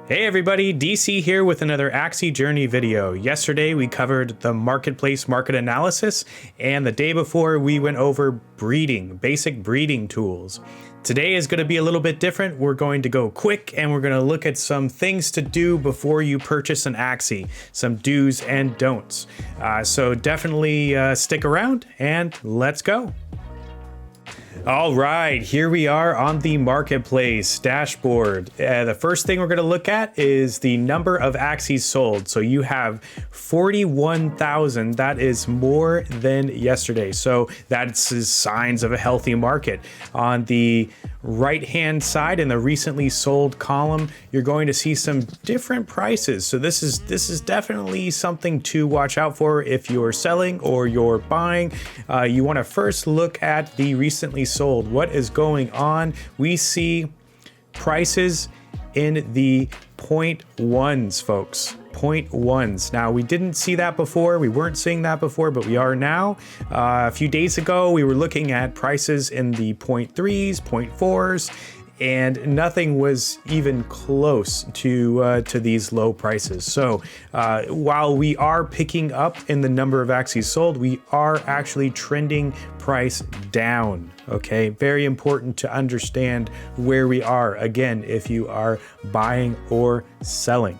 Hey everybody, DC here with another Axie Journey video. Yesterday we covered the marketplace market analysis, and the day before we went over breeding, basic breeding tools. Today is going to be a little bit different. We're going to go quick and we're going to look at some things to do before you purchase an Axie, some do's and don'ts. So definitely stick around and let's go. All right, here we are on the marketplace dashboard. The first thing we're going to look at is the number of Axies sold. So you have 41,000. That is more than yesterday. So that's signs of a healthy market. On the right-hand side in the recently sold column, you're going to see some different prices. So this is definitely something to watch out for if you're selling or you're buying. You want to first look at the recently sold. What is going on? We see prices in the 0.1s, folks. 0.1s. Now, we didn't see that before. We weren't seeing that before, but we are now. A few days ago, we were looking at prices in the 0.3s, 0.4s, and nothing was even close to these low prices. So while we are picking up in the number of Axies sold, we are actually trending price down. Okay, very important to understand where we are, again, if you are buying or selling.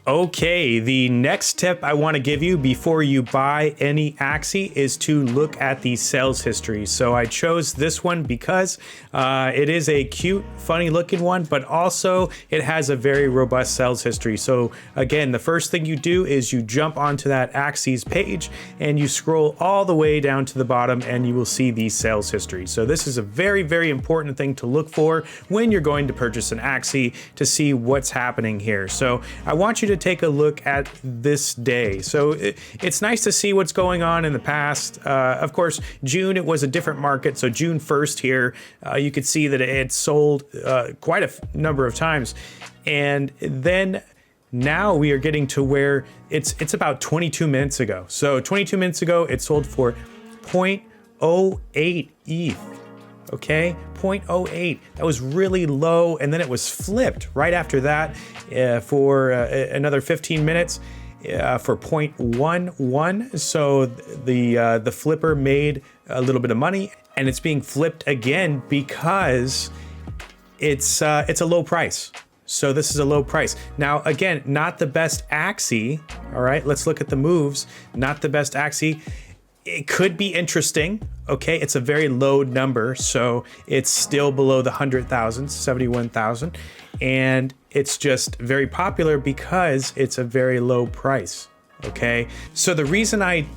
Okay, the next tip I want to give you before you buy any Axie is to look at the sales history. So I chose this one because it is a cute, funny looking one, but also it has a very robust sales history. So again, the first thing you do is you jump onto that Axies page and you scroll all the way down to the bottom and you will see the sales history. So this is a very, very important thing to look for when you're going to purchase an Axie to see what's happening here. So I want you to take a look at this day. So it's nice to see what's going on in the past. Of course, June, it was a different market. So June 1st here, you could see that it had sold quite a number of times. And then now we are getting to where it's about 22 minutes ago. So 22 minutes ago, it sold for 0.08 ETH. Okay, 0.08. That was really low, and then it was flipped right after that for another 15 minutes for 0.11. So the flipper made a little bit of money, and it's being flipped again because it's a low price. So this is a low price. Now, again, not the best Axie. All right, let's look at the moves. Not the best Axie. It could be interesting. Okay, it's a very low number, so it's still below the 100,000, 71,000, and it's just very popular because it's a very low price. Okay, so the reason I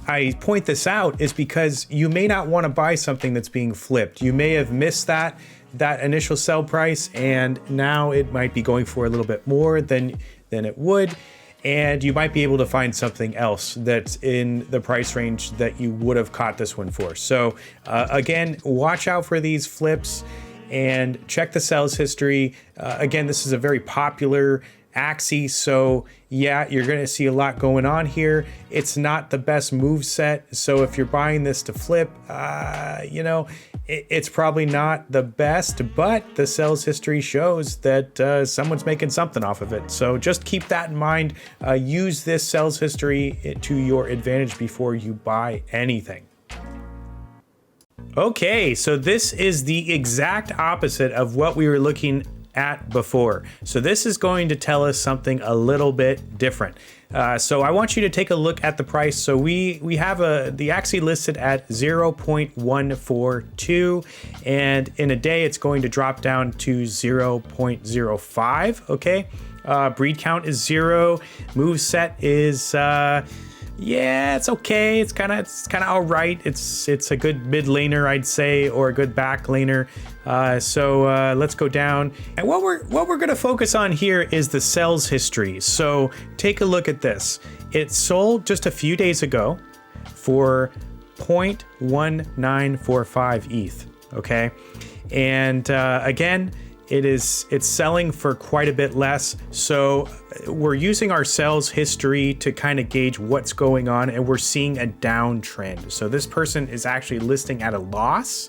point this out is because you may not want to buy something that's being flipped. You may have missed that initial sell price, and now it might be going for a little bit more than it would. And you might be able to find something else that's in the price range that you would have caught this one for. So again, watch out for these flips and check the sales history. Again, this is a very popular Axie, so yeah, you're going to see a lot going on here. It's not the best move set, so if you're buying this to flip, it's probably not the best, but the sales history shows that someone's making something off of it. So just keep that in mind. Use this sales history to your advantage before you buy anything. Okay, so this is the exact opposite of what we were looking at before. So this is going to tell us something a little bit different. So I want you to take a look at the price. So we have the Axie listed at 0.142, and in a day it's going to drop down to 0.05. Okay, breed count is 0. Move set is yeah, it's okay. It's kind of all right. It's a good mid laner, I'd say, or a good back laner. So let's go down. And what we're going to focus on here is the sales history. So take a look at this. It sold just a few days ago for 0.1945 ETH. Okay, and again, it's selling for quite a bit less. So we're using our sales history to kind of gauge what's going on, and we're seeing a downtrend. So this person is actually listing at a loss,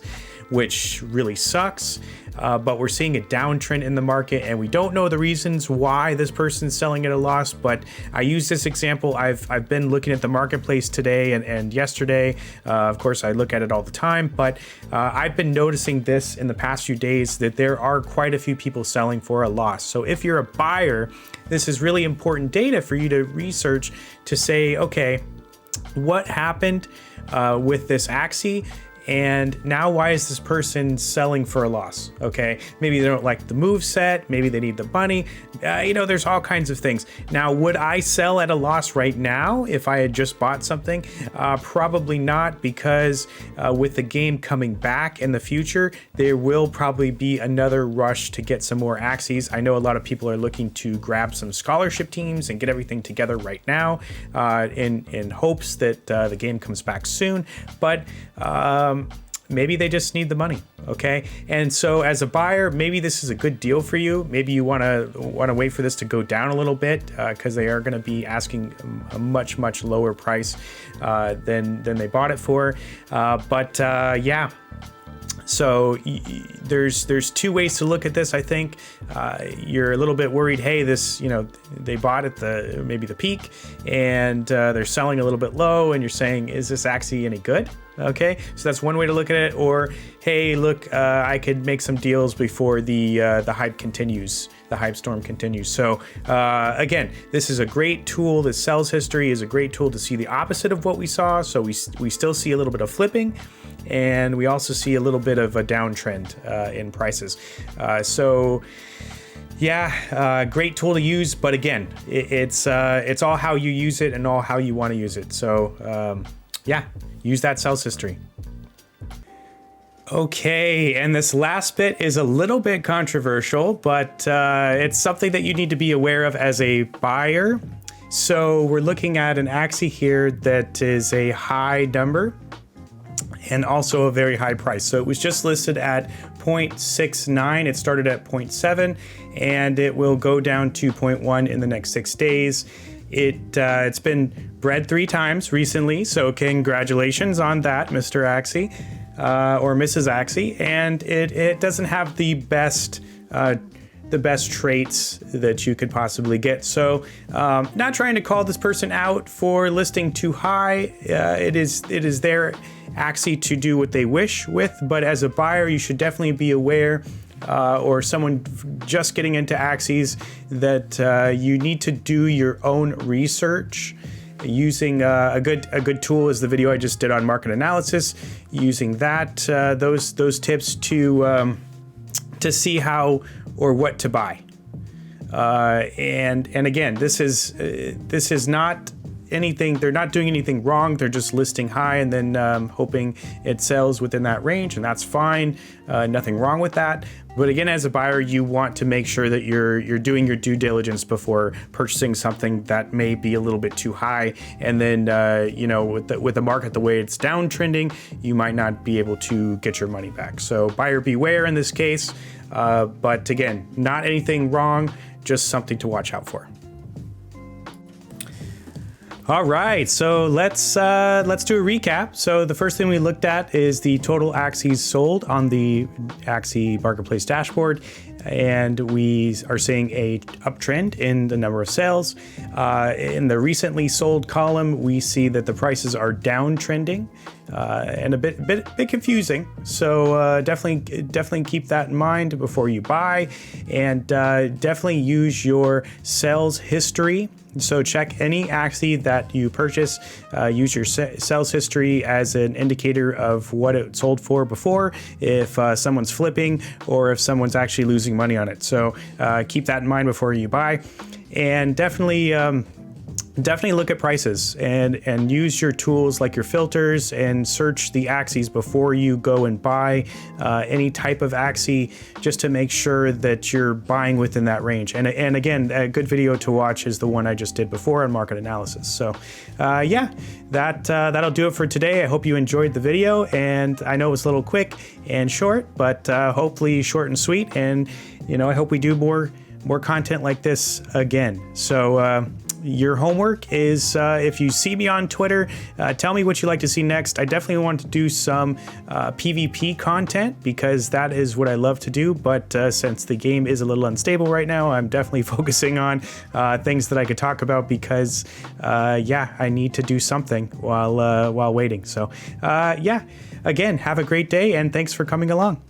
which really sucks. But we're seeing a downtrend in the market, and we don't know the reasons why this person's selling at a loss. But I use this example. I've been looking at the marketplace today and yesterday. Of course, I look at it all the time, but I've been noticing this in the past few days that there are quite a few people selling for a loss. So if you're a buyer, this is really important data for you to research to say, okay, what happened with this Axie? And now why is this person selling for a loss? Okay, maybe they don't like the move set, maybe they need the money. There's all kinds of things. Now, would I sell at a loss right now if I had just bought something? Probably not, because with the game coming back in the future, there will probably be another rush to get some more Axies. I know a lot of people are looking to grab some scholarship teams and get everything together right now in hopes that the game comes back soon. But maybe they just need the money. Okay, and so as a buyer, maybe this is a good deal for you. Maybe you want to wait for this to go down a little bit because they are going to be asking a much lower price than they bought it for. Yeah. So there's two ways to look at this. I think you're a little bit worried. Hey, this, they bought at maybe the peak, and they're selling a little bit low, and you're saying, is this Axie any good? Okay, so that's one way to look at it. Or, hey, look, I could make some deals before the hype continues. The hype storm continues. So again, this is a great tool. This sells history is a great tool to see the opposite of what we saw. So we still see a little bit of flipping, and we also see a little bit of a downtrend in prices. Great tool to use, but again, it's all how you use it and all how you want to use it. So use that sales history. Okay, and this last bit is a little bit controversial, but it's something that you need to be aware of as a buyer. So we're looking at an Axie here that is a high number and also a very high price. So it was just listed at 0.69. It started at 0.7, and it will go down to 0.1 in the next 6 days. It's been bred 3 times recently, so congratulations on that, Mr. Axie. Or Mrs. Axie, and it doesn't have the best traits that you could possibly get. So not trying to call this person out for listing too high. It is their Axie to do what they wish with, but as a buyer, you should definitely be aware, or someone just getting into Axies, that you need to do your own research. Using a good tool is the video I just did on market analysis. Using that those tips to see how or what to buy. And again, this is not anything. They're not doing anything wrong. They're just listing high and then hoping it sells within that range, and that's fine. Nothing wrong with that. But again, as a buyer, you want to make sure that you're doing your due diligence before purchasing something that may be a little bit too high. And then with the market the way it's downtrending, you might not be able to get your money back. So buyer beware in this case. But again, not anything wrong, just something to watch out for. All right, so let's do a recap. So the first thing we looked at is the total Axies sold on the Axie Marketplace dashboard, and we are seeing a uptrend in the number of sales. In the recently sold column, we see that the prices are downtrending and a bit confusing. So definitely keep that in mind before you buy, and definitely use your sales history. So check any Axie that you purchase. Use your sales history as an indicator of what it sold for before, if someone's flipping or if someone's actually losing money on it. So keep that in mind before you buy, and definitely look at prices and use your tools like your filters and search the Axies before you go and buy any type of Axie, just to make sure that you're buying within that range. And again, a good video to watch is the one I just did before on market analysis. So that'll do it for today. I hope you enjoyed the video, and I know it was a little quick and short, but hopefully short and sweet. And I hope we do more content like this again. So your homework is if you see me on Twitter, tell me what you'd like to see next. I definitely want to do some PvP content because that is what I love to do. But since the game is a little unstable right now, I'm definitely focusing on things that I could talk about because, yeah, I need to do something while waiting. So, yeah, again, have a great day and thanks for coming along.